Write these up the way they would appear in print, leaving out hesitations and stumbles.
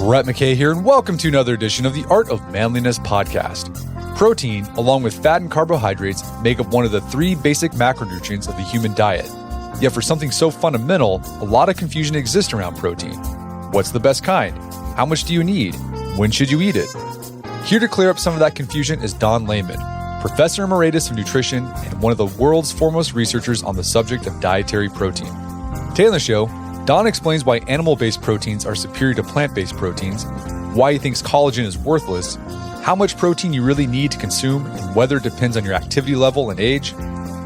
Brett McKay here, and welcome to another edition of the Art of Manliness podcast. Protein, along with fat and carbohydrates, make up one of the three basic macronutrients of the human diet. Yet for something so fundamental, a lot of confusion exists around protein. What's the best kind? How much do you need? When should you eat it? Here to clear up some of that confusion is Don Layman, Professor Emeritus of Nutrition and one of the world's foremost researchers on the subject of dietary protein. Today on the show, Don explains why animal-based proteins are superior to plant-based proteins, why he thinks collagen is worthless, how much protein you really need to consume, and whether it depends on your activity level and age,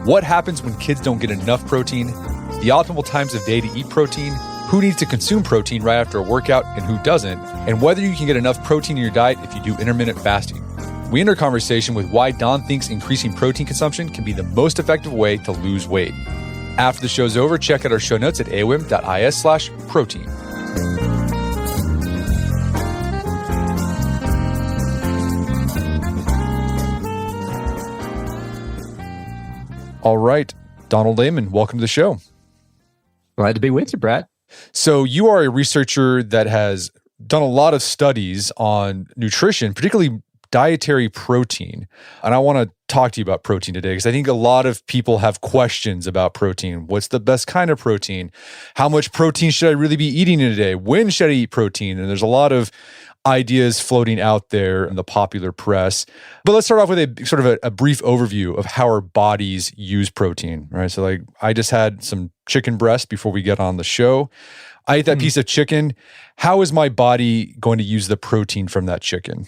what happens when kids don't get enough protein, the optimal times of day to eat protein, who needs to consume protein right after a workout and who doesn't, and whether you can get enough protein in your diet if you do intermittent fasting. We end our conversation with why Don thinks increasing protein consumption can be the most effective way to lose weight. After the show's over, check out our show notes at aom.is/protein. All right, Donald Layman, welcome to the show. Glad to be with you, Brett. So you are a researcher that has done a lot of studies on nutrition, particularly dietary protein. And I want to talk to you about protein today because I think a lot of people have questions about protein. What's the best kind of protein? How much protein should I really be eating in a day? When should I eat protein? And there's a lot of ideas floating out there in the popular press. But let's start off with a sort of a brief overview of how our bodies use protein, right? So like I just had some chicken breast before we get on the show. I ate that piece of chicken. How is my body going to use the protein from that chicken?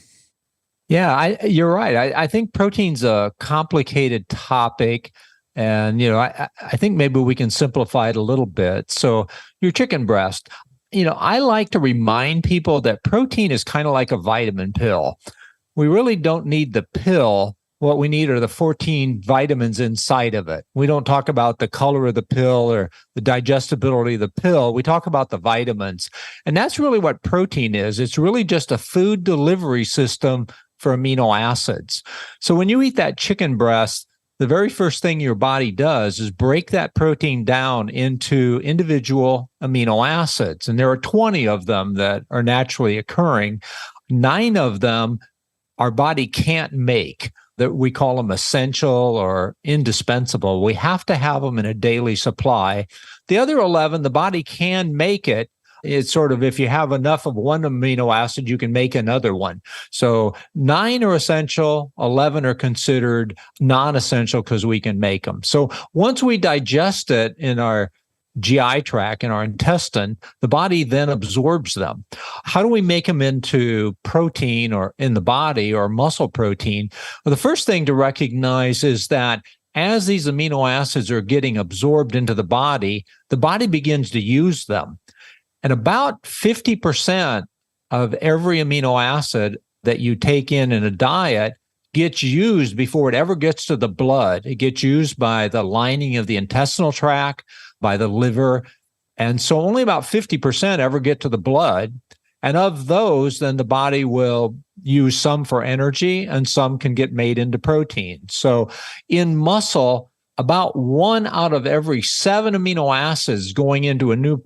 Yeah, you're right. I think protein's a complicated topic. And, I think maybe we can simplify it a little bit. So your chicken breast, I like to remind people that protein is kind of like a vitamin pill. We really don't need the pill. What we need are the 14 vitamins inside of it. We don't talk about the color of the pill or the digestibility of the pill. We talk about the vitamins. And that's really what protein is. It's really just a food delivery system for amino acids. So when you eat that chicken breast, the very first thing your body does is break that protein down into individual amino acids. And there are 20 of them that are naturally occurring. 9 of them our body can't make, that we call them essential or indispensable. We have to have them in a daily supply. The other 11, the body can make it. It's sort of if you have enough of one amino acid, you can make another one. So 9 are essential, 11 are considered non-essential because we can make them. So once we digest it in our GI tract, in our intestine, the body then absorbs them. How do we make them into protein or in the body or muscle protein? Well, the first thing to recognize is that as these amino acids are getting absorbed into the body begins to use them. And about 50% of every amino acid that you take in a diet gets used before it ever gets to the blood. It gets used by the lining of the intestinal tract, by the liver. And so only about 50% ever get to the blood. And of those, then the body will use some for energy and some can get made into protein. So in muscle, about 1 out of every 7 amino acids going into a new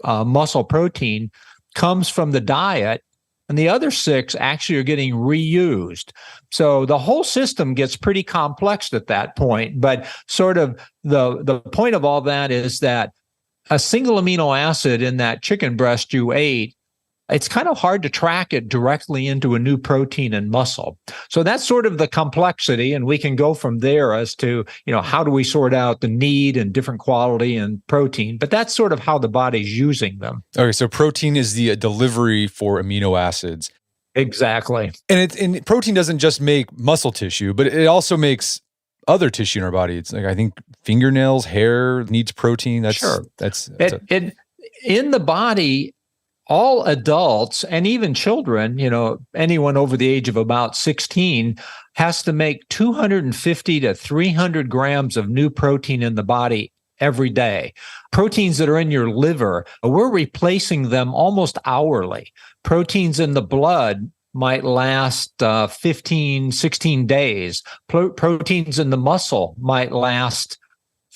muscle protein comes from the diet, and the other 6 actually are getting reused. So the whole system gets pretty complex at that point. But sort of the point of all that is that a single amino acid in that chicken breast you ate, it's kind of hard to track it directly into a new protein and muscle. So that's sort of the complexity, and we can go from there as to, how do we sort out the need and different quality and protein, but that's sort of how the body's using them. Okay, so protein is the delivery for amino acids. Exactly. And protein doesn't just make muscle tissue, but it also makes other tissue in our body. It's like, I think fingernails, hair needs protein. Sure. In the body, all adults and even children, anyone over the age of about 16 has to make 250 to 300 grams of new protein in the body every day. Proteins that are in your liver, we're replacing them almost hourly. Proteins in the blood might last 15, 16 days. Proteins in the muscle might last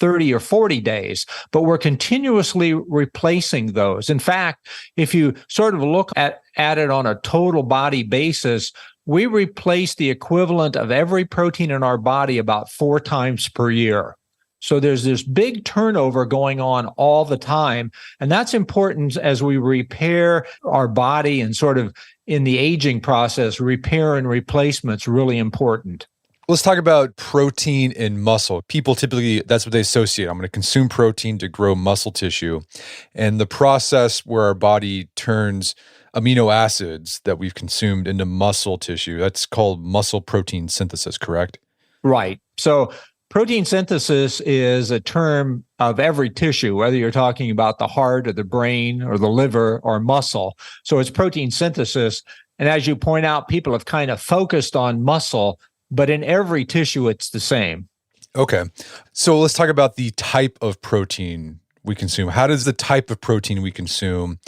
30 or 40 days, but we're continuously replacing those. In fact, if you sort of look at it on a total body basis, we replace the equivalent of every protein in our body about 4 times per year. So there's this big turnover going on all the time. And that's important as we repair our body and sort of in the aging process, repair and replacement's really important. Let's talk about protein in muscle. People typically, that's what they associate. I'm going to consume protein to grow muscle tissue. And the process where our body turns amino acids that we've consumed into muscle tissue, that's called muscle protein synthesis, correct? Right. So protein synthesis is a term of every tissue, whether you're talking about the heart or the brain or the liver or muscle. So it's protein synthesis. And as you point out, people have kind of focused on muscle, but in every tissue, it's the same. Okay. So let's talk about the type of protein we consume. How does the type of protein we consume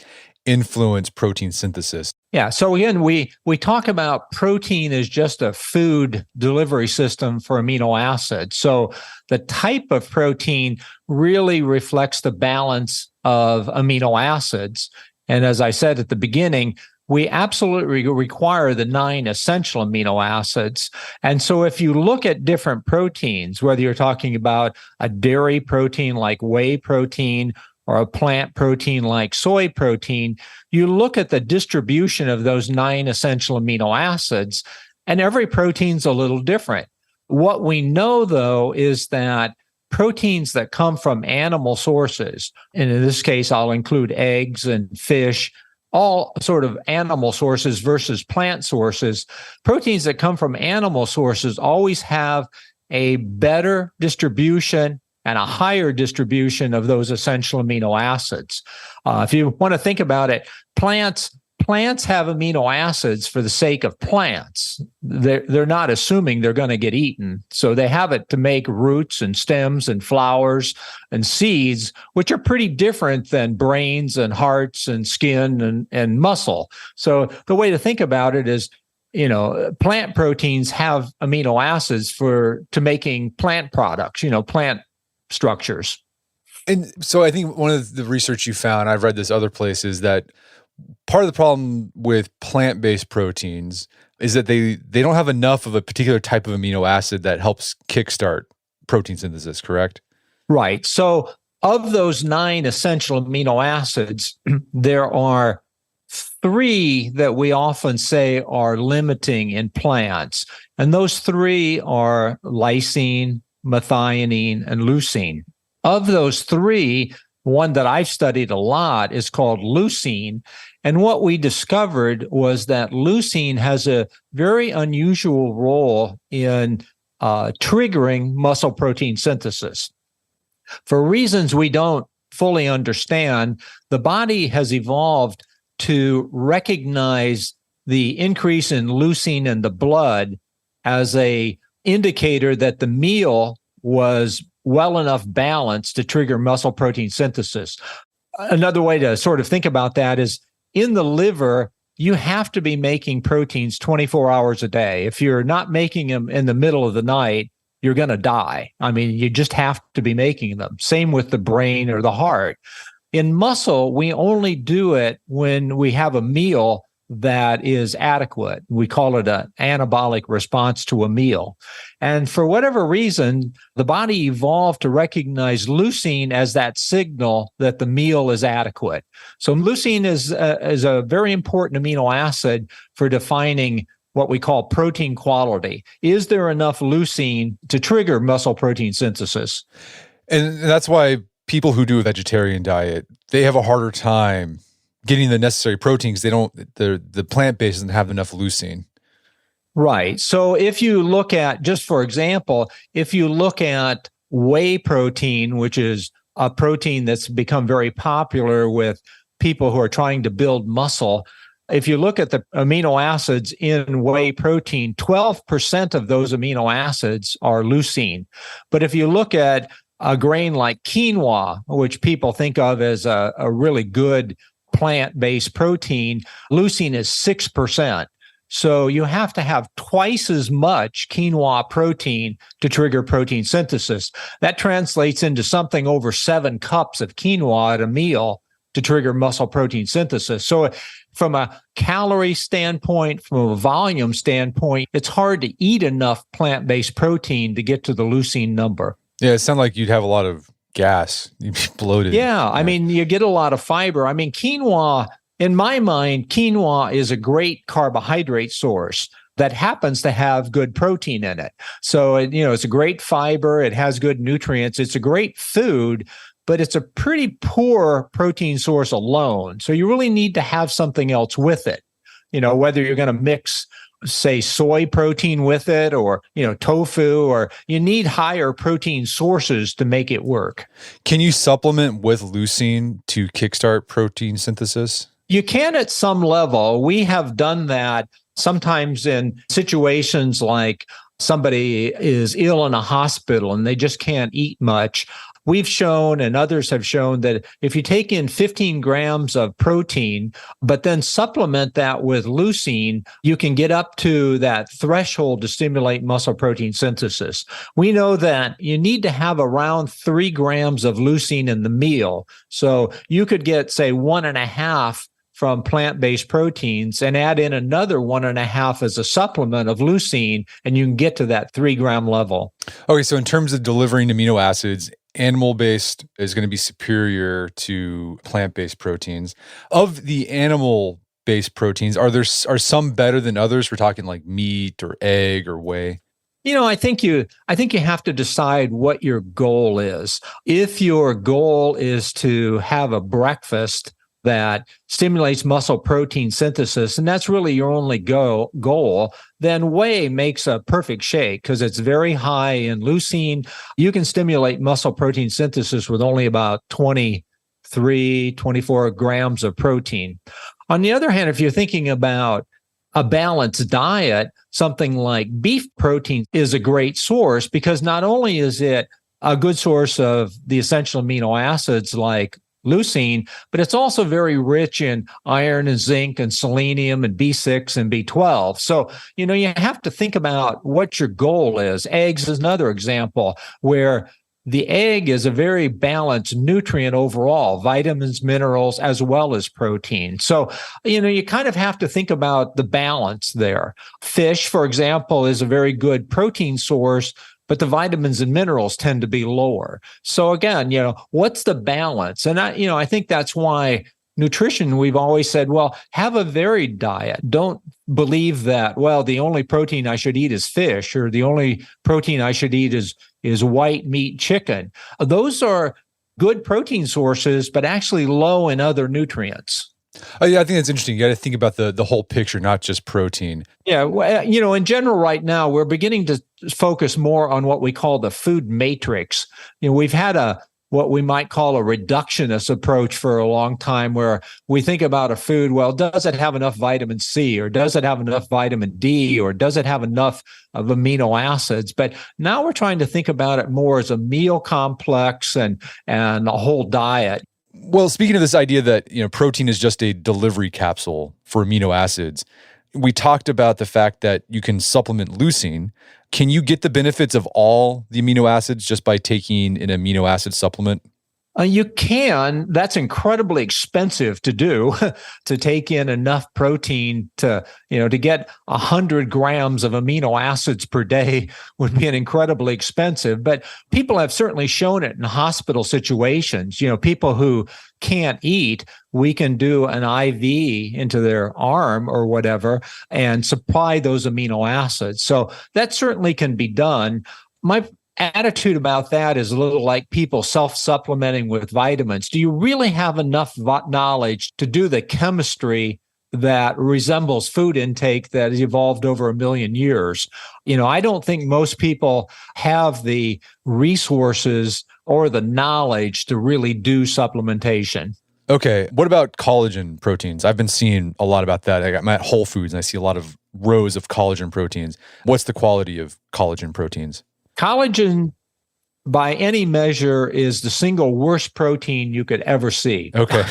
influence protein synthesis? Yeah. So again, we talk about protein as just a food delivery system for amino acids. So the type of protein really reflects the balance of amino acids. And as I said at the beginning, we absolutely require the 9 essential amino acids. And so if you look at different proteins, whether you're talking about a dairy protein like whey protein or a plant protein like soy protein, you look at the distribution of those 9 essential amino acids, and every protein's a little different. What we know, though, is that proteins that come from animal sources, and in this case, I'll include eggs and fish, all sort of animal sources versus plant sources, proteins that come from animal sources always have a better distribution and a higher distribution of those essential amino acids. If you want to think about it, plants have amino acids for the sake of plants. They're not assuming they're going to get eaten. So they have it to make roots and stems and flowers and seeds, which are pretty different than brains and hearts and skin and muscle. So the way to think about it is, plant proteins have amino acids to making plant products, plant structures. And so I think one of the research you found, I've read this other places, that part of the problem with plant-based proteins is that they don't have enough of a particular type of amino acid that helps kickstart protein synthesis, correct? Right. So of those 9 essential amino acids, there are 3 that we often say are limiting in plants. And those 3 are lysine, methionine, and leucine. Of those 3, one that I've studied a lot is called leucine. And what we discovered was that leucine has a very unusual role in triggering muscle protein synthesis. For reasons we don't fully understand, the body has evolved to recognize the increase in leucine in the blood as a indicator that the meal was well enough balanced to trigger muscle protein synthesis. Another way to sort of think about that is in the liver, you have to be making proteins 24 hours a day. If you're not making them in the middle of the night, you're going to die. I mean, you just have to be making them. Same with the brain or the heart. In muscle, we only do it when we have a meal that is adequate. We call it an anabolic response to a meal. And for whatever reason, the body evolved to recognize leucine as that signal that the meal is adequate. So leucine is a very important amino acid for defining what we call protein quality. Is there enough leucine to trigger muscle protein synthesis? And that's why people who do a vegetarian diet, they have a harder time getting the necessary proteins. The plant-based doesn't have enough leucine. Right. So if you look at, just for example, if you look at whey protein, which is a protein that's become very popular with people who are trying to build muscle, if you look at the amino acids in whey protein, 12% of those amino acids are leucine. But if you look at a grain like quinoa, which people think of as a really good plant-based protein, leucine is 6%. So you have to have twice as much quinoa protein to trigger protein synthesis. That translates into something over 7 cups of quinoa at a meal to trigger muscle protein synthesis. So from a calorie standpoint, from a volume standpoint, it's hard to eat enough plant-based protein to get to the leucine number. Yeah, it sounds like you'd have a lot of gas. You'd be bloated. Yeah, I mean, you get a lot of fiber. I mean, quinoa, in my mind, quinoa is a great carbohydrate source that happens to have good protein in it. So, it's a great fiber. It has good nutrients. It's a great food, but it's a pretty poor protein source alone. So you really need to have something else with it, whether you're going to mix, say, soy protein with it or, tofu, or you need higher protein sources to make it work. Can you supplement with leucine to kickstart protein synthesis? You can at some level. We have done that sometimes in situations like somebody is ill in a hospital and they just can't eat much. We've shown, and others have shown, that if you take in 15 grams of protein, but then supplement that with leucine, you can get up to that threshold to stimulate muscle protein synthesis. We know that you need to have around 3 grams of leucine in the meal. So you could get, say, 1.5 from plant-based proteins and add in another 1.5 as a supplement of leucine, and you can get to that 3-gram level. Okay, so in terms of delivering amino acids, animal-based is going to be superior to plant-based proteins. Of the animal-based proteins, are some better than others? We're talking like meat or egg or whey. I think you have to decide what your goal is. If your goal is to have a breakfast that stimulates muscle protein synthesis, and that's really your only goal, then whey makes a perfect shake because it's very high in leucine. You can stimulate muscle protein synthesis with only about 23, 24 grams of protein. On the other hand, if you're thinking about a balanced diet, something like beef protein is a great source because not only is it a good source of the essential amino acids like leucine, but it's also very rich in iron and zinc and selenium and B6 and B12. So, you have to think about what your goal is. Eggs is another example where the egg is a very balanced nutrient overall, vitamins, minerals, as well as protein. So, you kind of have to think about the balance there. Fish, for example, is a very good protein source, but the vitamins and minerals tend to be lower. So again, what's the balance? And I think that's why nutrition, we've always said, well, have a varied diet. Don't believe that, well, the only protein I should eat is fish, or the only protein I should eat is white meat chicken. Those are good protein sources, but actually low in other nutrients. Oh, yeah, I think that's interesting. You got to think about the whole picture, not just protein. Yeah, in general, right now, we're beginning to focus more on what we call the food matrix. We've had what we might call a reductionist approach for a long time, where we think about a food, well, does it have enough vitamin C, or does it have enough vitamin D, or does it have enough of amino acids? But now we're trying to think about it more as a meal complex and a whole diet. Well, speaking of this idea that protein is just a delivery capsule for amino acids, we talked about the fact that you can supplement leucine. Can you get the benefits of all the amino acids just by taking an amino acid supplement? You can. That's incredibly expensive to do, to take in enough protein to get 100 grams of amino acids per day would be incredibly expensive. But people have certainly shown it in hospital situations. People who can't eat, we can do an IV into their arm or whatever and supply those amino acids. So that certainly can be done. My attitude about that is a little like people self-supplementing with vitamins. Do you really have enough knowledge to do the chemistry that resembles food intake that has evolved over 1 million years? I don't think most people have the resources or the knowledge to really do supplementation. Okay. What about collagen proteins? I've been seeing a lot about that. I'm at Whole Foods and I see a lot of rows of collagen proteins. What's the quality of collagen proteins? Collagen, by any measure, is the single worst protein you could ever see. Okay.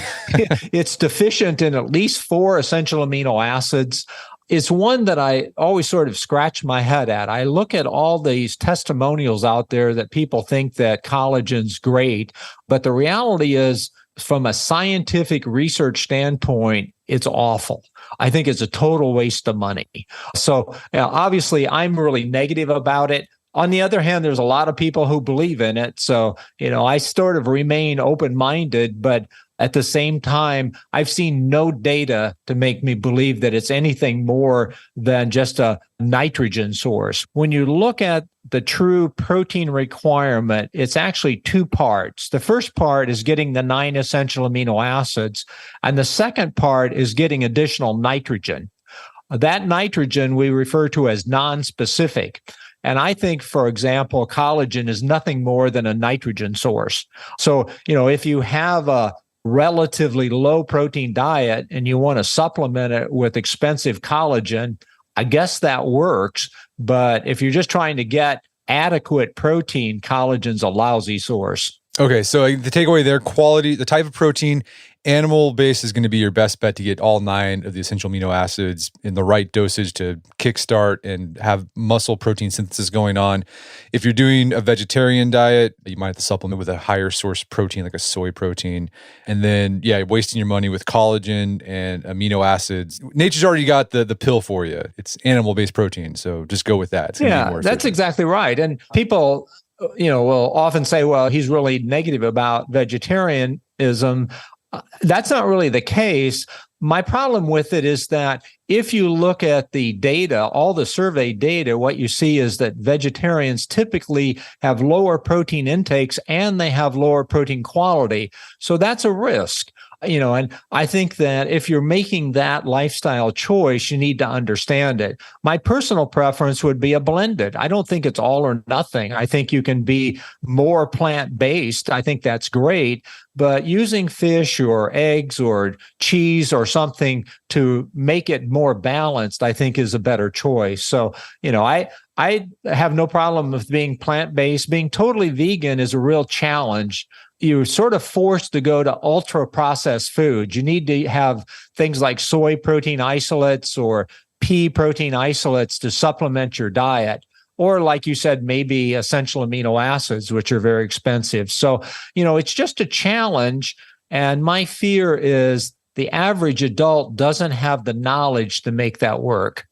It's deficient in at least 4 essential amino acids. it's one that I always sort of scratch my head at. I look at all these testimonials out there that people think that collagen's great, but the reality is, from a scientific research standpoint, it's awful. I think it's a total waste of money. So obviously, I'm really negative about it. On the other hand, there's a lot of people who believe in it. So, I sort of remain open-minded, but at the same time, I've seen no data to make me believe that it's anything more than just a nitrogen source. When you look at the true protein requirement, it's actually two parts. The first part is getting the 9 essential amino acids, and the second part is getting additional nitrogen. That nitrogen we refer to as nonspecific. And I think, for example, collagen is nothing more than a nitrogen source. So, if you have a relatively low protein diet and you want to supplement it with expensive collagen, I guess that works. But if you're just trying to get adequate protein, collagen's a lousy source. Okay, so the takeaway there, quality, the type of protein, animal-based is going to be your best bet to get all 9 of the essential amino acids in the right dosage to kickstart and have muscle protein synthesis going on. If you're doing a vegetarian diet, you might have to supplement with a higher source protein like a soy protein. And then, wasting your money with collagen and amino acids. Nature's already got the pill for you. It's animal-based protein, so just go with that. It's gonna be more efficient. That's exactly right. And people will often say, well, he's really negative about vegetarianism. That's not really the case. My problem with it is that if you look at the data, all the survey data, what you see is that vegetarians typically have lower protein intakes and they have lower protein quality. So that's a risk. And I think that if you're making that lifestyle choice, you need to understand it. My personal preference would be a blended. I don't think it's all or nothing. I think you can be more plant-based. I think that's great. But using fish or eggs or cheese or something to make it more balanced, I think is a better choice. So, I have no problem with being plant-based. Being totally vegan is a real challenge. You're sort of forced to go to ultra-processed foods. You need to have things like soy protein isolates or pea protein isolates to supplement your diet. Or like you said, maybe essential amino acids, which are very expensive. So, it's just a challenge. And my fear is the average adult doesn't have the knowledge to make that work.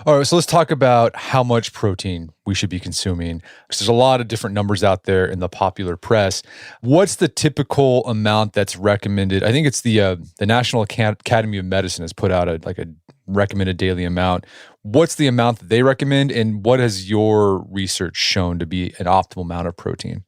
All right, so let's talk about how much protein we should be consuming. Because there's a lot of different numbers out there in the popular press. What's the typical amount that's recommended? I think it's the National Academy of Medicine has put out a recommended daily amount. What's the amount that they recommend, and what has your research shown to be an optimal amount of protein?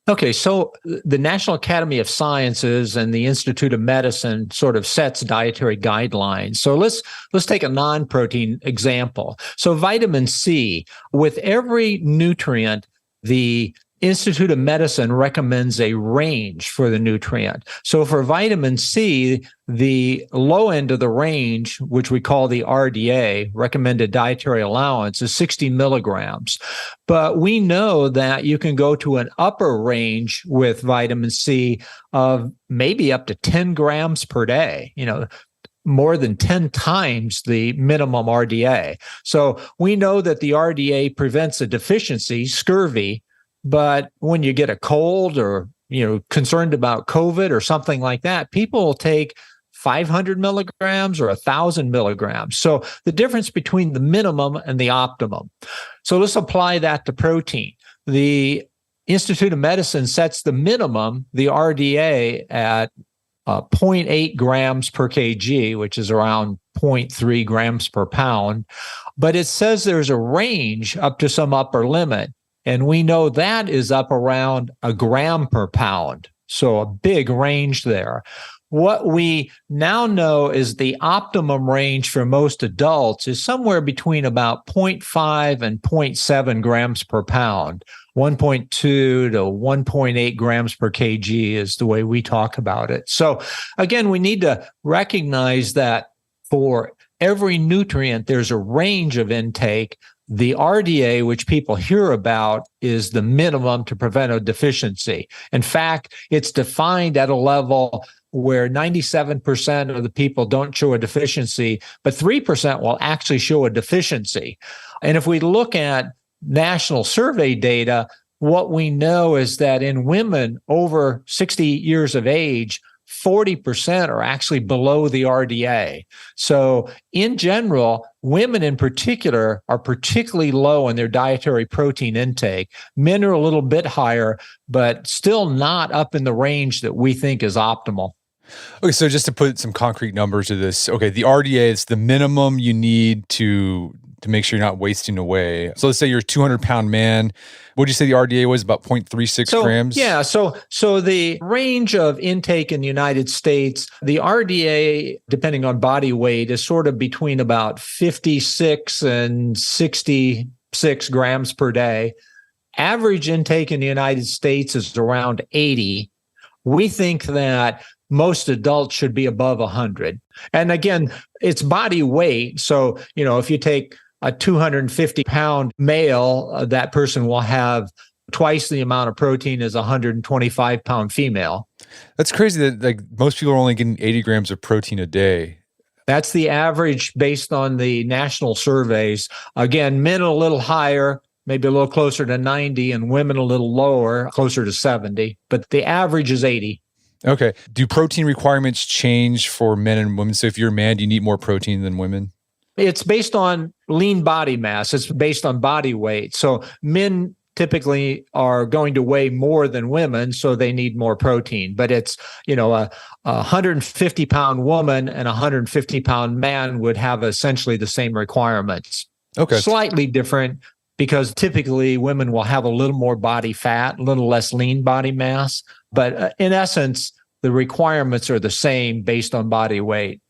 Okay, so the National Academy of Sciences and the Institute of Medicine sort of sets dietary guidelines. So let's take a non-protein example. So vitamin C, with every nutrient, the Institute of Medicine recommends a range for the nutrient. So for vitamin C, the low end of the range, which we call the RDA, recommended dietary allowance, is 60 milligrams. But we know that you can go to an upper range with vitamin C of maybe up to 10 grams per day, more than 10 times the minimum RDA. So we know that the RDA prevents a deficiency, scurvy. But when you get a cold or, concerned about COVID or something like that, people will take 500 milligrams or 1,000 milligrams. So the difference between the minimum and the optimum. So let's apply that to protein. The Institute of Medicine sets the minimum, the RDA, at 0.8 grams per kg, which is around 0.3 grams per pound. But it says there's a range up to some upper limit. And we know that is up around a gram per pound. So a big range there. What we now know is the optimum range for most adults is somewhere between about 0.5 and 0.7 grams per pound. 1.2 to 1.8 grams per kg is the way we talk about it. So again, we need to recognize that for every nutrient, there's a range of intake. The RDA, which people hear about, is the minimum to prevent a deficiency. In fact, it's defined at a level where 97% of the people don't show a deficiency, but 3% will actually show a deficiency. And if we look at national survey data, what we know is that in women over 60 years of age, 40% are actually below the RDA. So in general, women in particular are particularly low in their dietary protein intake. Men are a little bit higher, but still not up in the range that we think is optimal. Okay, so just to put some concrete numbers to this, okay, the RDA is the minimum you need to make sure you're not wasting away. So let's say you're a 200-pound man. What did you say the RDA was? About 0.36 grams? Yeah. So the range of intake in the United States, the RDA, depending on body weight, is sort of between about 56 and 66 grams per day. Average intake in the United States is around 80. We think that most adults should be above 100. And again, it's body weight. So, if you take a 250-pound male, that person will have twice the amount of protein as a 125-pound female. That's crazy that most people are only getting 80 grams of protein a day. That's the average based on the national surveys. Again, men a little higher, maybe a little closer to 90, and women a little lower, closer to 70. But the average is 80. Okay. Do protein requirements change for men and women? So if you're a man, do you need more protein than women? It's based on lean body mass. It's based on body weight. So men typically are going to weigh more than women, so they need more protein. But it's, a 150-pound woman and a 150-pound man would have essentially the same requirements. Okay. Slightly different because typically women will have a little more body fat, a little less lean body mass. But in essence, the requirements are the same based on body weight.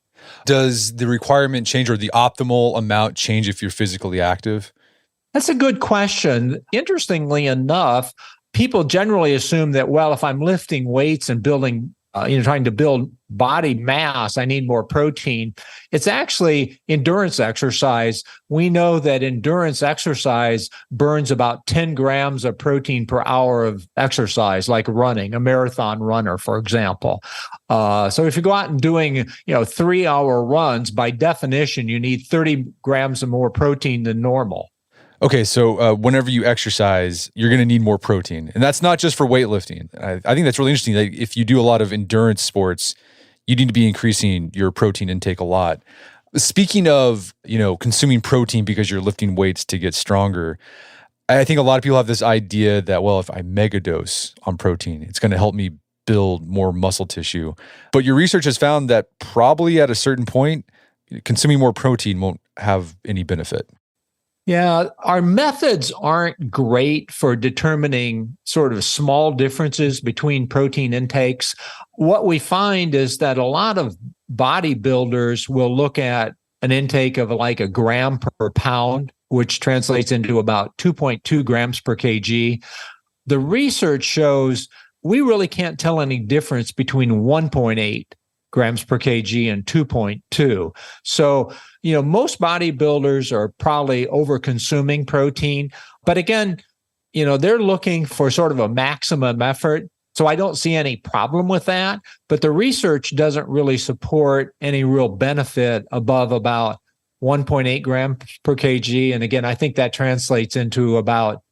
Does the requirement change or the optimal amount change if you're physically active? That's a good question. Interestingly enough, people generally assume that, well, if I'm lifting weights and building, trying to build body mass, I need more protein. It's actually endurance exercise. We know that endurance exercise burns about 10 grams of protein per hour of exercise, like running, a marathon runner, for example. So if you go out and doing, 3-hour runs, by definition, you need 30 grams of more protein than normal. Okay, so whenever you exercise, you're going to need more protein. And that's not just for weightlifting. I think that's really interesting. Like if you do a lot of endurance sports, you need to be increasing your protein intake a lot. Speaking of, consuming protein because you're lifting weights to get stronger, I think a lot of people have this idea that, well, if I megadose on protein, it's going to help me build more muscle tissue. But your research has found that probably at a certain point, consuming more protein won't have any benefit. Yeah, our methods aren't great for determining sort of small differences between protein intakes. What we find is that a lot of bodybuilders will look at an intake of like a gram per pound, which translates into about 2.2 grams per kg. The research shows we really can't tell any difference between 1.8 grams per kg and 2.2. So, most bodybuilders are probably over-consuming protein. But again, they're looking for sort of a maximum effort. So I don't see any problem with that. But the research doesn't really support any real benefit above about 1.8 grams per kg. And again, I think that translates into about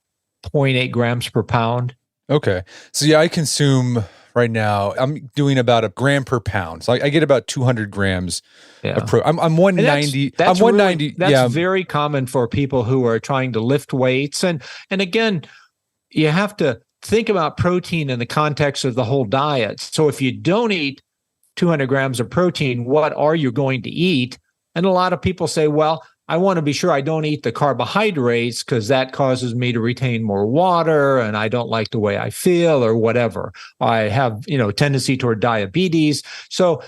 0.8 grams per pound. Okay. So yeah, I consume right now, I'm doing about a gram per pound. So I get about 200 grams of protein. I'm 190. That's I'm 190. That's very common for people who are trying to lift weights. And again, you have to think about protein in the context of the whole diet. So if you don't eat 200 grams of protein, what are you going to eat? And a lot of people say, well, I want to be sure I don't eat the carbohydrates because that causes me to retain more water and I don't like the way I feel or whatever. I have, tendency toward diabetes. So,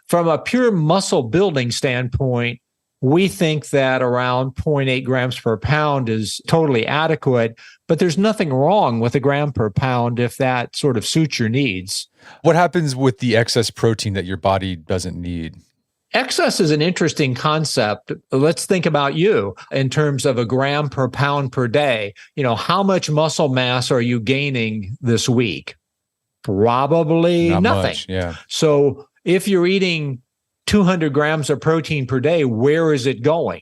from a pure muscle building standpoint, we think that around 0.8 grams per pound is totally adequate, but there's nothing wrong with a gram per pound if that sort of suits your needs. What happens with the excess protein that your body doesn't need? Excess is an interesting concept. Let's think about you in terms of a gram per pound per day. How much muscle mass are you gaining this week? Probably Not nothing. much, yeah. So if you're eating 200 grams of protein per day, where is it going?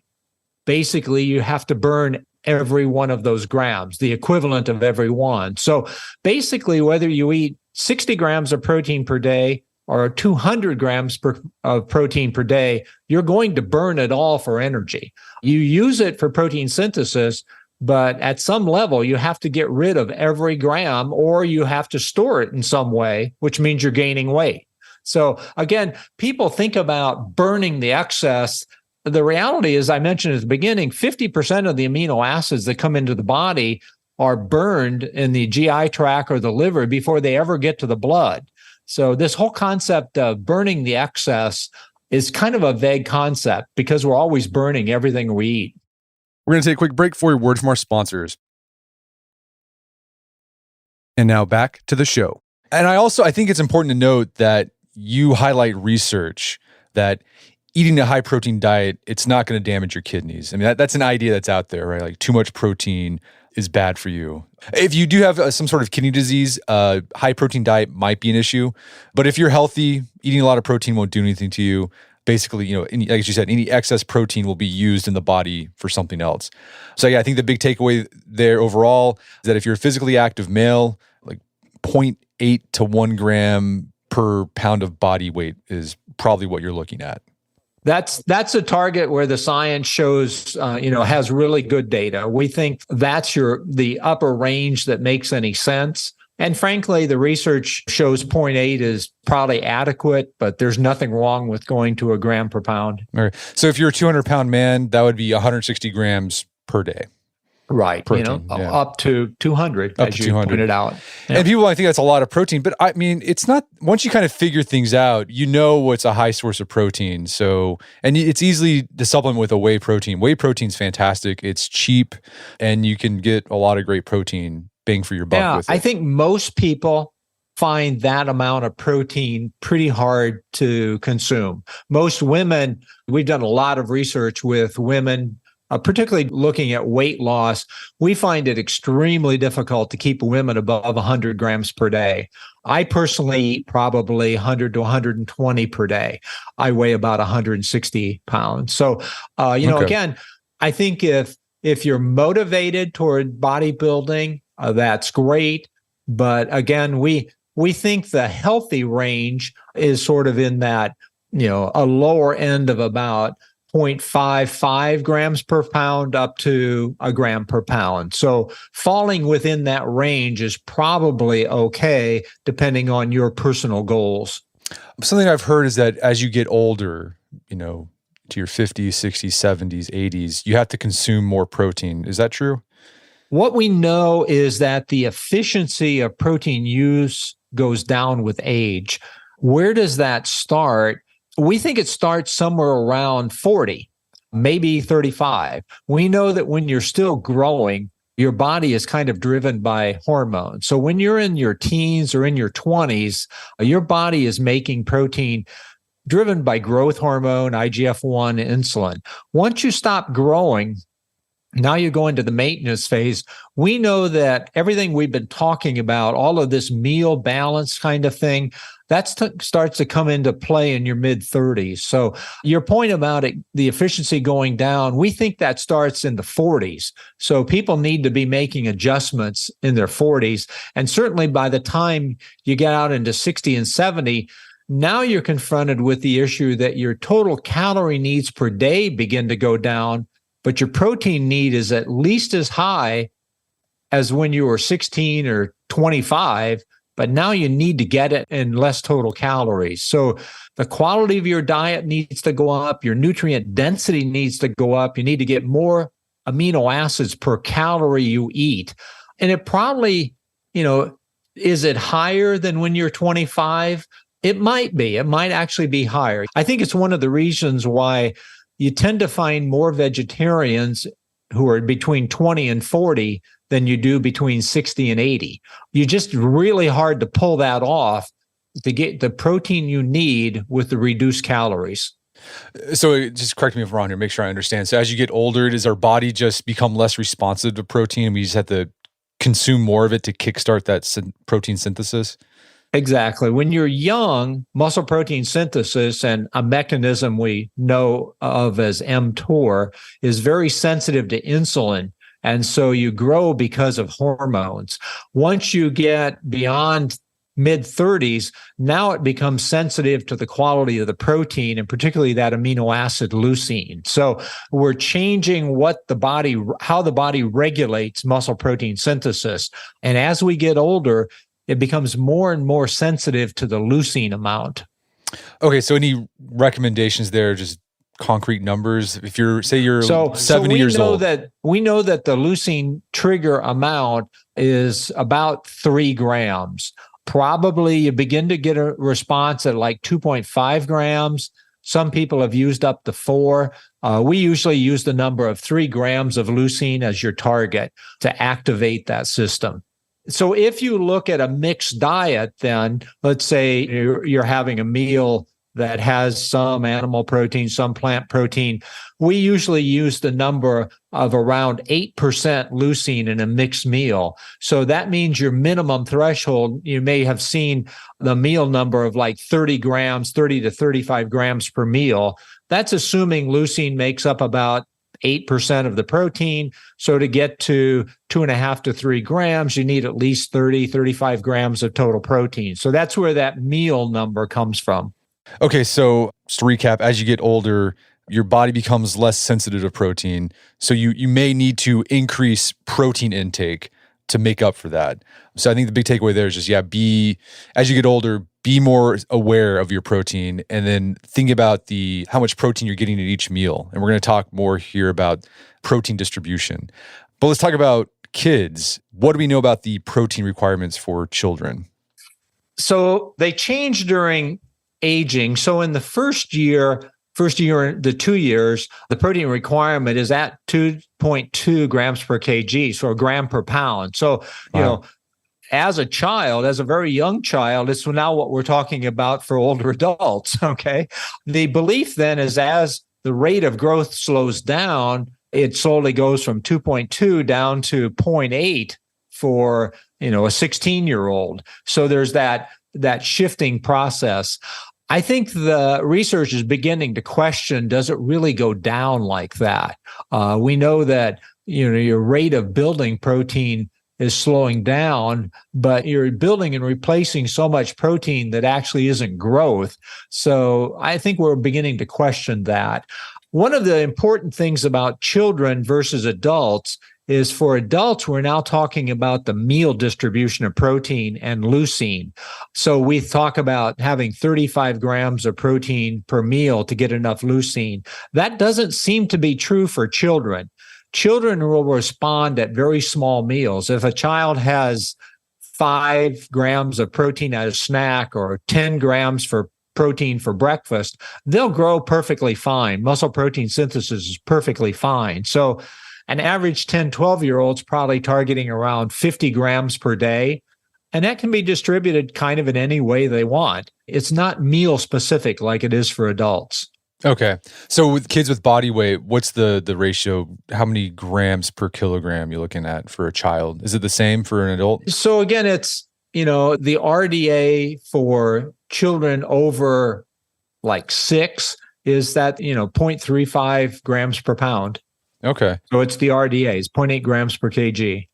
Basically, you have to burn every one of those grams, the equivalent of every one. So basically, whether you eat 60 grams of protein per day or 200 grams of protein per day, you're going to burn it all for energy. You use it for protein synthesis, but at some level, you have to get rid of every gram or you have to store it in some way, which means you're gaining weight. So again, people think about burning the excess. The reality is, I mentioned at the beginning, 50% of the amino acids that come into the body are burned in the GI tract or the liver before they ever get to the blood. So this whole concept of burning the excess is kind of a vague concept because we're always burning everything we eat. We're going to take a quick break for a word from our sponsors. And now back to the show. And I think it's important to note that you highlight research that eating a high protein diet, it's not going to damage your kidneys. I mean, that's an idea that's out there, right? Like too much protein is bad for you. If you do have some sort of kidney disease, high protein diet might be an issue. But if you're healthy, eating a lot of protein won't do anything to you. Basically, like you said, any excess protein will be used in the body for something else. So yeah, I think the big takeaway there overall is that if you're a physically active male, like 0.8 to 1 gram per pound of body weight is probably what you're looking at. That's a target where the science shows, has really good data. We think that's the upper range that makes any sense. And frankly, the research shows 0.8 is probably adequate, but there's nothing wrong with going to a gram per pound. All right. So if you're a 200-pound man, that would be 160 grams per day. Right. Protein, up to 200, as you pointed out. Yeah. And people might think that's a lot of protein, but I mean, it's not. Once you kind of figure things out, you know what's a high source of protein. So, and it's easily to supplement with a whey protein. Whey protein's fantastic. It's cheap, and you can get a lot of great protein bang for your buck with it. I think most people find that amount of protein pretty hard to consume. Most women, we've done a lot of research with women, particularly looking at weight loss, we find it extremely difficult to keep women above 100 grams per day. I personally eat probably 100 to 120 per day. I weigh about 160 pounds. So, again, I think if you're motivated toward bodybuilding, that's great. But again, we think the healthy range is sort of in that, a lower end of about 0.55 grams per pound up to a gram per pound. So falling within that range is probably okay, depending on your personal goals. Something I've heard is that as you get older, to your 50s, 60s, 70s, 80s, you have to consume more protein. Is that true? What we know is that the efficiency of protein use goes down with age. Where does that start? We think it starts somewhere around 40, maybe 35. We know that when you're still growing, your body is kind of driven by hormones. So when you're in your teens or in your 20s, your body is making protein driven by growth hormone, IGF-1, insulin. Once you stop growing, now you go into the maintenance phase. We know that everything we've been talking about, all of this meal balance kind of thing, that starts to come into play in your mid-30s. So your point about it, the efficiency going down, we think that starts in the 40s. So people need to be making adjustments in their 40s. And certainly by the time you get out into 60 and 70, now you're confronted with the issue that your total calorie needs per day begin to go down, but your protein need is at least as high as when you were 16 or 25, but now you need to get it in less total calories. So the quality of your diet needs to go up. Your nutrient density needs to go up. You need to get more amino acids per calorie you eat. And it probably, is it higher than when you're 25? It might be. It might actually be higher. I think it's one of the reasons why you tend to find more vegetarians who are between 20 and 40 than you do between 60 and 80. You're just really hard to pull that off to get the protein you need with the reduced calories. So just correct me if I'm wrong here, make sure I understand. So as you get older, does our body just become less responsive to protein and we just have to consume more of it to kickstart that protein synthesis? Exactly. When you're young, muscle protein synthesis and a mechanism we know of as mTOR is very sensitive to insulin. And so you grow because of hormones. Once you get beyond mid 30s, now it becomes sensitive to the quality of the protein and particularly that amino acid leucine. So we're changing how the body regulates muscle protein synthesis. And as we get older, it becomes more and more sensitive to the leucine amount. Okay, so any recommendations there, just concrete numbers? If you're 70 years old. We know that the leucine trigger amount is about 3 grams. Probably you begin to get a response at like 2.5 grams. Some people have used up to 4. We usually use the number of 3 grams of leucine as your target to activate that system. So if you look at a mixed diet, then let's say you're having a meal that has some animal protein, some plant protein, we usually use the number of around 8% leucine in a mixed meal. So that means your minimum threshold, you may have seen the meal number of like 30 to 35 grams per meal. That's assuming leucine makes up about 8% of the protein. So to get to 2.5 to 3 grams, you need at least 35 grams of total protein. So that's where that meal number comes from. Okay, so just to recap, as you get older, your body becomes less sensitive to protein. So you may need to increase protein intake to make up for that. So I think the big takeaway there is just, as you get older, be more aware of your protein and then think about how much protein you're getting at each meal. And we're going to talk more here about protein distribution. But let's talk about kids. What do we know about the protein requirements for children? So they change during aging. So in the first year, the 2 years, the protein requirement is at 2.2 grams per kg, so a gram per pound. So, as a very young child, it's now what we're talking about for older adults, okay? The belief then is as the rate of growth slows down, it slowly goes from 2.2 down to 0.8 for, a 16-year-old. So there's that shifting process. I think the research is beginning to question, does it really go down like that? We know that, your rate of building protein is slowing down, but you're building and replacing so much protein that actually isn't growth. So I think we're beginning to question that. One of the important things about children versus adults is for adults, we're now talking about the meal distribution of protein and leucine. So we talk about having 35 grams of protein per meal to get enough leucine. That doesn't seem to be true for children. Children will respond at very small meals. If a child has 5 grams of protein at a snack or 10 grams for protein for breakfast, they'll grow perfectly fine. Muscle protein synthesis is perfectly fine. So an average 10, 12-year-old's probably targeting around 50 grams per day, and that can be distributed kind of in any way they want. It's not meal specific like it is for adults. Okay. So with kids with body weight, what's the ratio? How many grams per kilogram you're looking at for a child? Is it the same for an adult? So again, it's, the RDA for children over like 6 is that, 0.35 grams per pound. Okay. So it's the RDA, it's 0.8 grams per kg.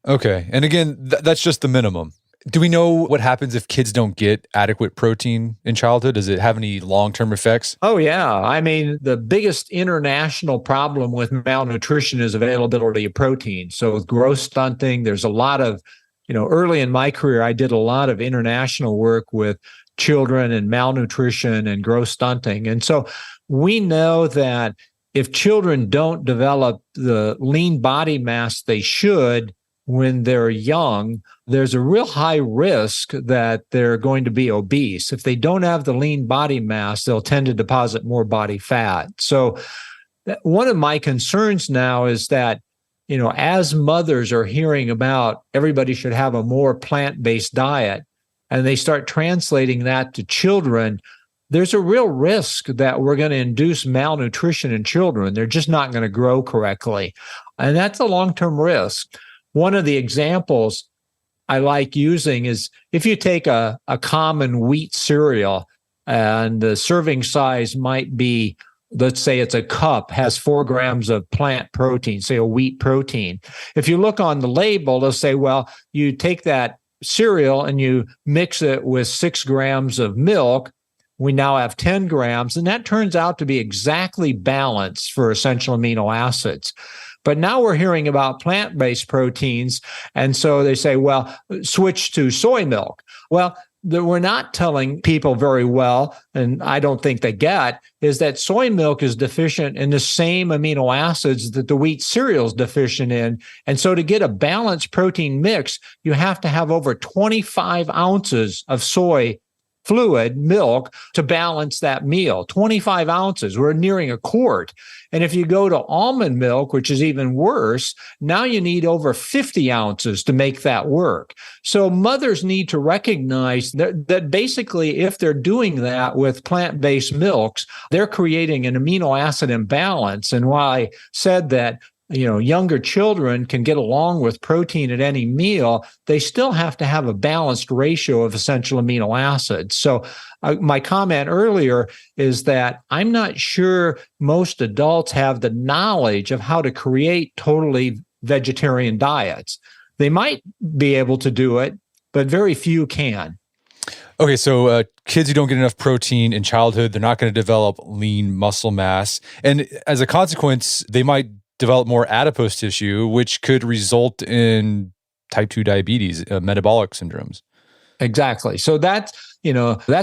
Okay. And again, that's just the minimum. Do we know what happens if kids don't get adequate protein in childhood? Does it have any long-term effects? Oh, yeah. I mean, the biggest international problem with malnutrition is availability of protein. So with growth stunting, there's a lot of, early in my career, I did a lot of international work with children and malnutrition and growth stunting. And so we know that if children don't develop the lean body mass they should when they're young, there's a real high risk that they're going to be obese. If they don't have the lean body mass, they'll tend to deposit more body fat. So one of my concerns now is that, as mothers are hearing about everybody should have a more plant-based diet, and they start translating that to children, there's a real risk that we're going to induce malnutrition in children. They're just not going to grow correctly. And that's a long-term risk. One of the examples, I like using is if you take a common wheat cereal and the serving size might be, let's say it's a cup, has 4 grams of plant protein, say a wheat protein. If you look on the label, they'll say, well, you take that cereal and you mix it with 6 grams of milk. We now have 10 grams, and that turns out to be exactly balanced for essential amino acids. But now we're hearing about plant-based proteins, and so they say, well, switch to soy milk. Well, we're not telling people very well, and I don't think they get, is that soy milk is deficient in the same amino acids that the wheat cereal is deficient in. And so to get a balanced protein mix, you have to have over 25 ounces of soy fluid, milk, to balance that meal. 25 ounces, we're nearing a quart. And if you go to almond milk, which is even worse, now you need over 50 ounces to make that work. So mothers need to recognize that basically if they're doing that with plant-based milks, they're creating an amino acid imbalance. And while I said that younger children can get along with protein at any meal, they still have to have a balanced ratio of essential amino acids. So my comment earlier is that I'm not sure most adults have the knowledge of how to create totally vegetarian diets. They might be able to do it, but very few can. Okay, so kids who don't get enough protein in childhood, they're not going to develop lean muscle mass. And as a consequence, they might develop more adipose tissue, which could result in type 2 diabetes, metabolic syndromes. Exactly. So that's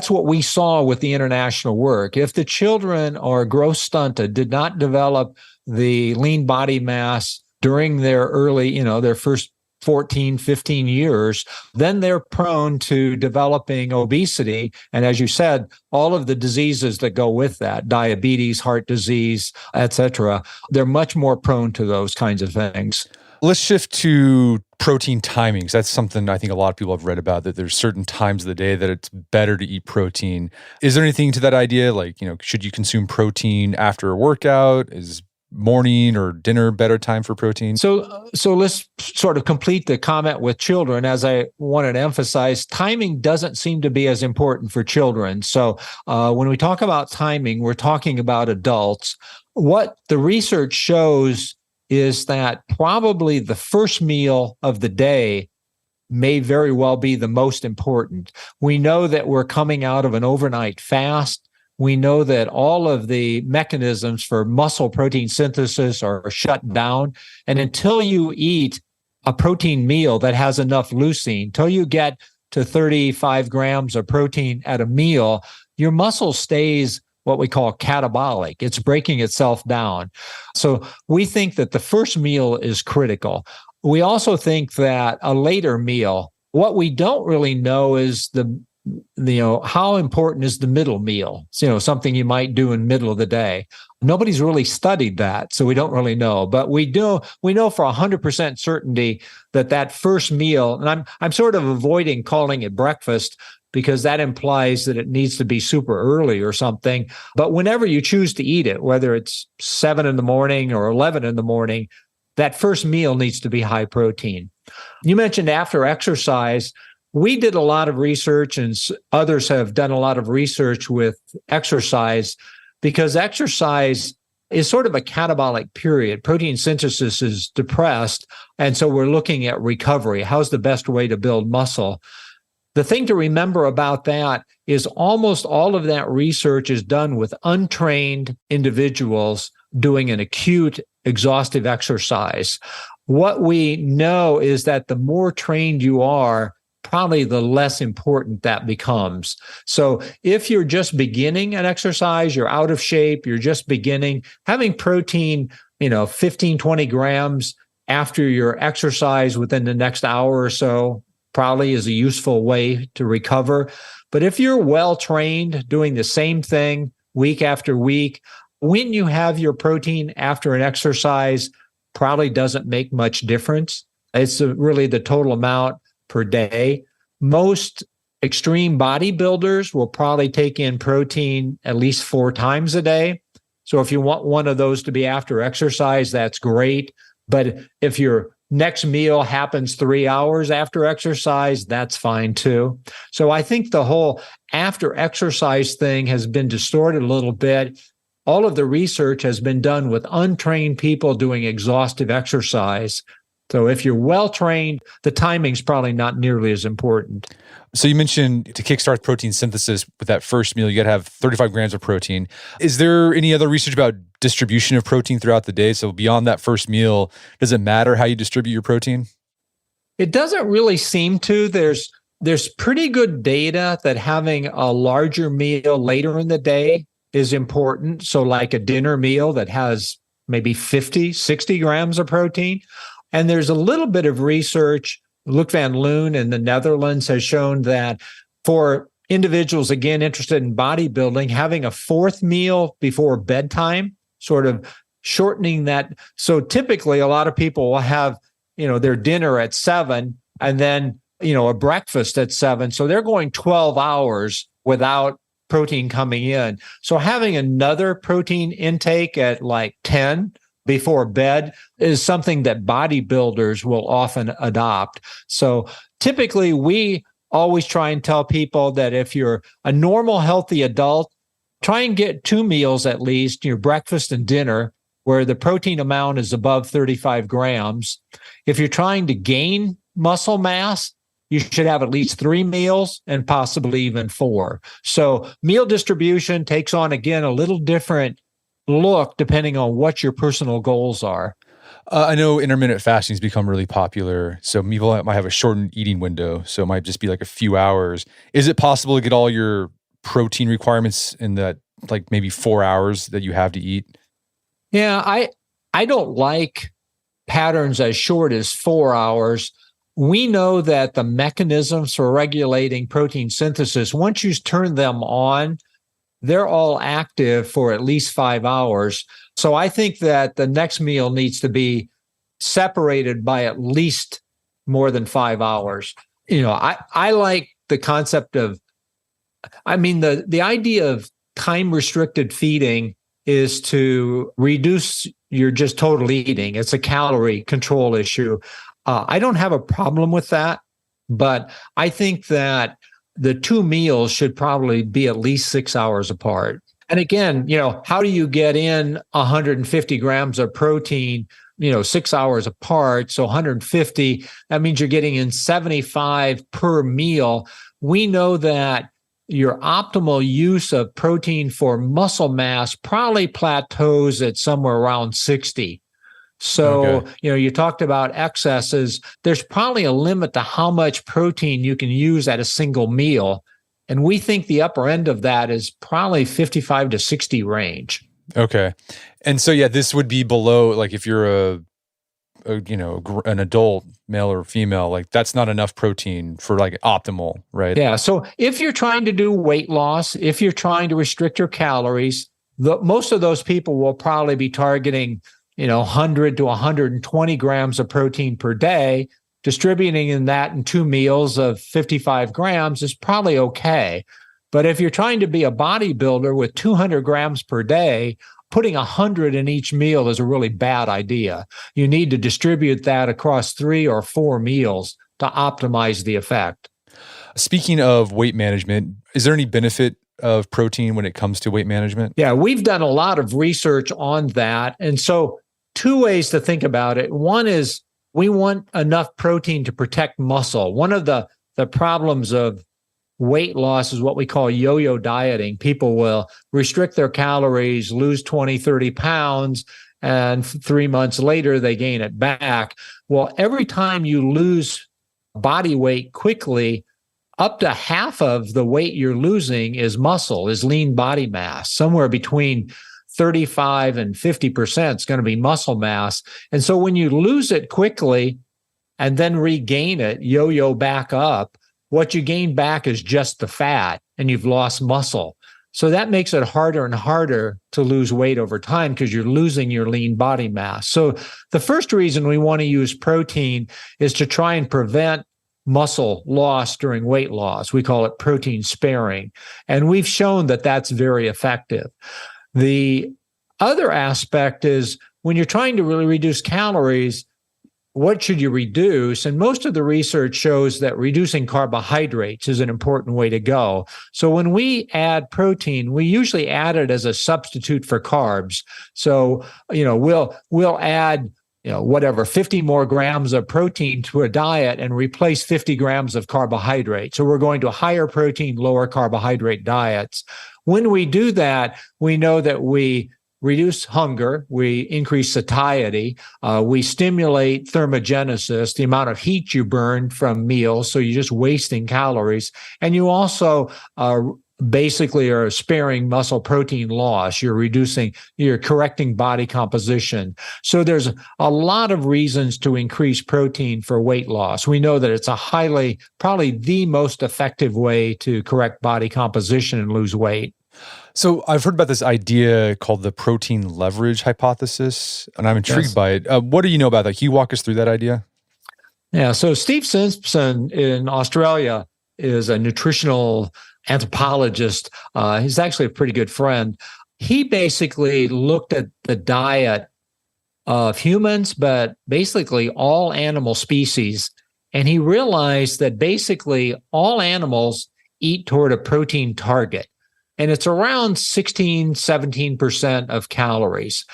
what we saw with the international work. If the children are growth stunted, did not develop the lean body mass during their early, their first 14, 15 years, then they're prone to developing obesity. And as you said, all of the diseases that go with that, diabetes, heart disease, et cetera, they're much more prone to those kinds of things. Let's shift to protein timings. That's something I think a lot of people have read about, that there's certain times of the day that it's better to eat protein. Is there anything to that idea? Like, should you consume protein after a workout? Is morning or dinner better time for protein? So let's sort of complete the comment with children. As I wanted to emphasize, timing doesn't seem to be as important for children. So when we talk about timing, we're talking about adults. What the research shows is that probably the first meal of the day may very well be the most important. We know that we're coming out of an overnight fast. We know that all of the mechanisms for muscle protein synthesis are shut down. And until you eat a protein meal that has enough leucine, until you get to 35 grams of protein at a meal, your muscle stays what we call catabolic. It's breaking itself down. So we think that the first meal is critical. We also think that a later meal, what we don't really know is how important is the middle meal? Something you might do in the middle of the day. Nobody's really studied that, so we don't really know. But we know for 100% certainty that first meal, and I'm sort of avoiding calling it breakfast because that implies that it needs to be super early or something. But whenever you choose to eat it, whether it's 7 in the morning or 11 in the morning, that first meal needs to be high protein. You mentioned after exercise. We did a lot of research, and others have done a lot of research with exercise, because exercise is sort of a catabolic period. Protein synthesis is depressed, and so we're looking at recovery. How's the best way to build muscle? The thing to remember about that is almost all of that research is done with untrained individuals doing an acute, exhaustive exercise. What we know is that the more trained you are, probably the less important that becomes. So if you're just beginning an exercise, you're out of shape, you're just beginning, having protein, 15, 20 grams after your exercise within the next hour or so probably is a useful way to recover. But if you're well trained, doing the same thing week after week, when you have your protein after an exercise, probably doesn't make much difference. It's really the total amount per day. Most extreme bodybuilders will probably take in protein at least 4 times a day. So if you want one of those to be after exercise, that's great. But if you're next meal happens 3 hours after exercise, that's fine too. So I think the whole after exercise thing has been distorted a little bit. All of the research has been done with untrained people doing exhaustive exercise. So if you're well trained, the timing's probably not nearly as important. So you mentioned to kickstart protein synthesis with that first meal, you got to have 35 grams of protein. Is there any other research about distribution of protein throughout the day? So beyond that first meal, does it matter how you distribute your protein? It doesn't really seem to. There's pretty good data that having a larger meal later in the day is important. So like a dinner meal that has maybe 50, 60 grams of protein. And there's a little bit of research. Luc van Loon in the Netherlands has shown that for individuals, again, interested in bodybuilding, having a fourth meal before bedtime, sort of shortening that. So typically a lot of people will have, their dinner at 7 and then, a breakfast at 7. So they're going 12 hours without protein coming in. So having another protein intake at like 10 before bed is something that bodybuilders will often adopt. So typically we always try and tell people that if you're a normal, healthy adult, try and get 2 meals at least, your breakfast and dinner, where the protein amount is above 35 grams. If you're trying to gain muscle mass, you should have at least 3 meals and possibly even 4. So meal distribution takes on, again, a little different look depending on what your personal goals are. I know intermittent fasting has become really popular. So people might have a shortened eating window. So it might just be like a few hours. Is it possible to get all your protein requirements in that like maybe 4 hours that you have to eat? Yeah, I don't like patterns as short as 4 hours. We know that the mechanisms for regulating protein synthesis, once you turn them on, they're all active for at least 5 hours. So I think that the next meal needs to be separated by at least more than 5 hours. I like the concept of, the idea of time restricted feeding is to reduce your just total eating. It's a calorie control issue. I don't have a problem with that, but I think that the 2 meals should probably be at least 6 hours apart. And again, how do you get in 150 grams of protein, 6 hours apart? So 150, that means you're getting in 75 per meal. We know that your optimal use of protein for muscle mass probably plateaus at somewhere around 60. So, Okay. You talked about excesses. There's probably a limit to how much protein you can use at a single meal. And we think the upper end of that is probably 55 to 60 range. Okay. And so, yeah, this would be below, like if you're an adult male or female, like that's not enough protein for like optimal, right? Yeah. So if you're trying to do weight loss, if you're trying to restrict your calories, most of those people will probably be targeting 100 to 120 grams of protein per day. Distributing in that in 2 meals of 55 grams is probably okay. But if you're trying to be a bodybuilder with 200 grams per day, putting 100 in each meal is a really bad idea. You need to distribute that across 3 or 4 meals to optimize the effect. Speaking of weight management, is there any benefit of protein when it comes to weight management? Yeah, we've done a lot of research on that. And so 2 ways to think about it. One is we want enough protein to protect muscle. One of the problems of weight loss is what we call yo-yo dieting. People will restrict their calories, lose 20, 30 pounds, and 3 months later, they gain it back. Well, every time you lose body weight quickly, up to half of the weight you're losing is muscle, is lean body mass. Somewhere between 35 and 50% is going to be muscle mass. And so when you lose it quickly and then regain it, yo-yo back up, what you gain back is just the fat and you've lost muscle. So that makes it harder and harder to lose weight over time because you're losing your lean body mass. So the first reason we want to use protein is to try and prevent muscle loss during weight loss. We call it protein sparing. And we've shown that that's very effective. The other aspect is when you're trying to really reduce calories, what should you reduce? And most of the research shows that reducing carbohydrates is an important way to go. So when we add protein, we usually add it as a substitute for carbs. So, we'll add, whatever, 50 more grams of protein to a diet and replace 50 grams of carbohydrate. So we're going to higher protein, lower carbohydrate diets. When we do that, we know that we reduce hunger, we increase satiety, we stimulate thermogenesis, the amount of heat you burn from meals, so you're just wasting calories, and you also basically are sparing muscle protein loss. You're correcting body composition. So there's a lot of reasons to increase protein for weight loss. We know that it's probably the most effective way to correct body composition and lose weight. So I've heard about this idea called the protein leverage hypothesis, and I'm intrigued by it. What do you know about that? Can you walk us through that idea? Yeah, so Steve Simpson in Australia is a nutritional anthropologist. He's actually a pretty good friend. He basically looked at the diet of humans, but basically all animal species, and he realized that basically all animals eat toward a protein target. And it's around 16, 17% of calories.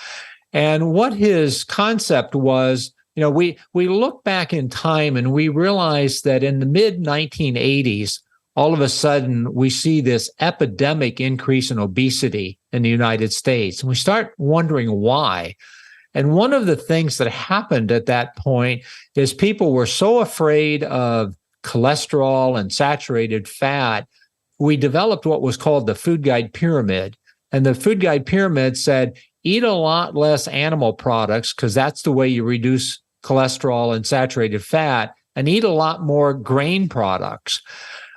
And what his concept was, we look back in time and we realized that in the mid 1980s, all of a sudden we see this epidemic increase in obesity in the United States. And we start wondering why. And one of the things that happened at that point is people were so afraid of cholesterol and saturated fat, we developed what was called the food guide pyramid. And the food guide pyramid said, eat a lot less animal products because that's the way you reduce cholesterol and saturated fat, and eat a lot more grain products.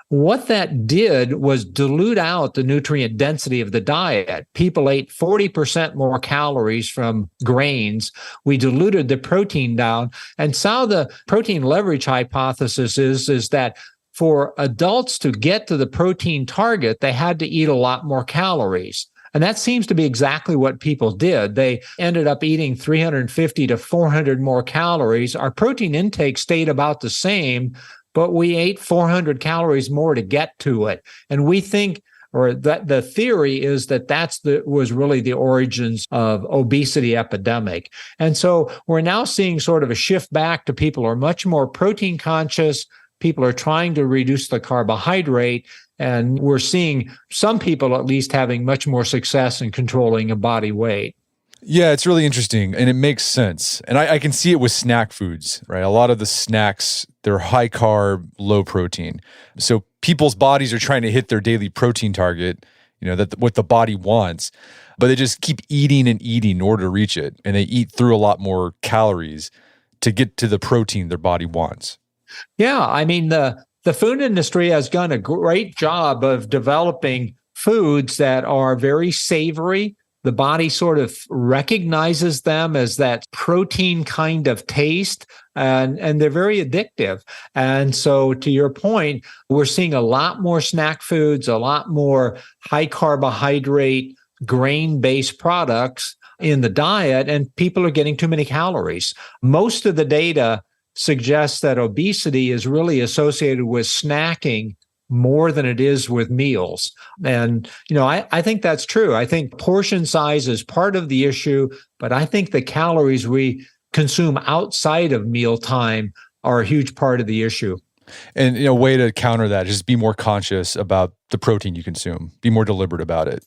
What that did was dilute out the nutrient density of the diet. People ate 40% more calories from grains. We diluted the protein down. And so the protein leverage hypothesis is that for adults to get to the protein target, they had to eat a lot more calories. And that seems to be exactly what people did. They ended up eating 350 to 400 more calories. Our protein intake stayed about the same, but we ate 400 calories more to get to it. And we think, or that the theory is that was really the origins of obesity epidemic. And so we're now seeing sort of a shift back to people who are much more protein conscious. People are trying to reduce the carbohydrate, and we're seeing some people at least having much more success in controlling a body weight. Yeah, it's really interesting, and it makes sense. And I can see it with snack foods, right? A lot of the snacks, they're high carb, low protein. So people's bodies are trying to hit their daily protein target, that what the body wants, but they just keep eating and eating in order to reach it. And they eat through a lot more calories to get to the protein their body wants. Yeah, I mean, the food industry has done a great job of developing foods that are very savory. The body sort of recognizes them as that protein kind of taste, and they're very addictive. And so to your point, we're seeing a lot more snack foods, a lot more high carbohydrate, grain-based products in the diet, and people are getting too many calories. Most of the data suggests that obesity is really associated with snacking more than it is with meals. And, I think that's true. I think portion size is part of the issue, but I think the calories we consume outside of mealtime are a huge part of the issue. And a way to counter that is just be more conscious about the protein you consume, be more deliberate about it.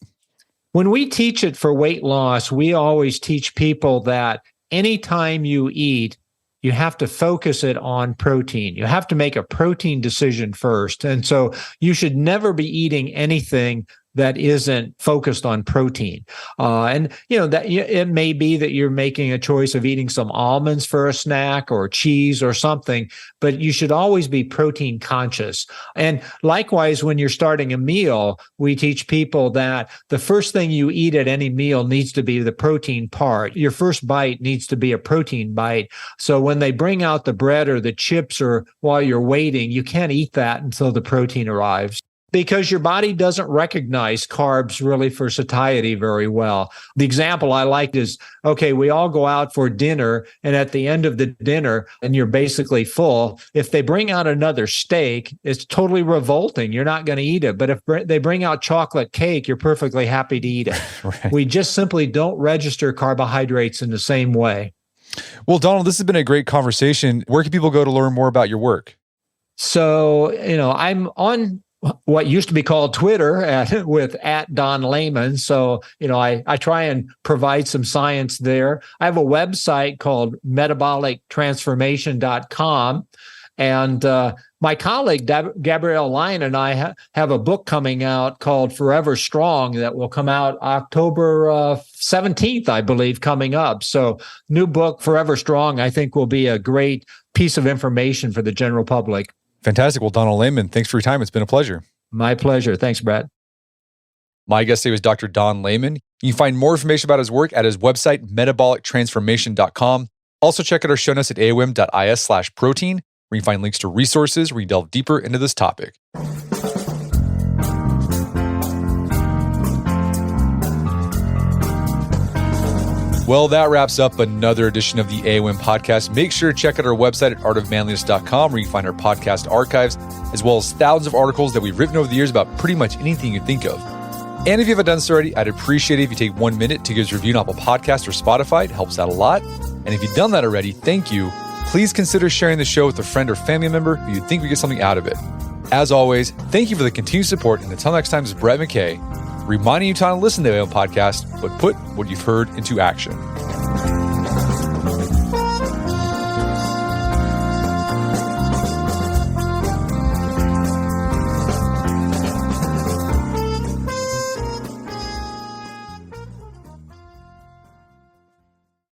When we teach it for weight loss, we always teach people that anytime you eat, you have to focus it on protein. You have to make a protein decision first. And so you should never be eating anything that isn't focused on protein. And that it may be that you're making a choice of eating some almonds for a snack or cheese or something, but you should always be protein conscious. And likewise, when you're starting a meal, we teach people that the first thing you eat at any meal needs to be the protein part. Your first bite needs to be a protein bite. So when they bring out the bread or the chips or while you're waiting, you can't eat that until the protein arrives. because your body doesn't recognize carbs really for satiety very well. The example I like is, okay, we all go out for dinner, and at the end of the dinner, and you're basically full. If they bring out another steak, it's totally revolting. You're not going to eat it. But if they bring out chocolate cake, you're perfectly happy to eat it. Right. We just simply don't register carbohydrates in the same way. Well, Donald, this has been a great conversation. Where can people go to learn more about your work? So, I'm on what used to be called Twitter with @Don Layman. So, I try and provide some science there. I have a website called metabolictransformation.com. And my colleague, Gabrielle Lyon, and I have a book coming out called Forever Strong that will come out October 17th, I believe, coming up. So new book, Forever Strong, I think will be a great piece of information for the general public. Fantastic. Well, Donald Layman, thanks for your time. It's been a pleasure. My pleasure. Thanks, Brett. My guest today was Dr. Don Layman. You can find more information about his work at his website, metabolictransformation.com. Also check out our show notes at aom.is/protein, where you can find links to resources where you delve deeper into this topic. Well, that wraps up another edition of the AOM podcast. Make sure to check out our website at artofmanliness.com, where you can find our podcast archives, as well as thousands of articles that we've written over the years about pretty much anything you think of. And if you haven't done so already, I'd appreciate it if you take 1 minute to give us a review on Apple Podcasts or Spotify. It helps out a lot. And if you've done that already, thank you. Please consider sharing the show with a friend or family member who you think would get something out of it. As always, thank you for the continued support. And until next time, this is Brett McKay, reminding you to not listen to the AOM podcast, but put what you've heard into action.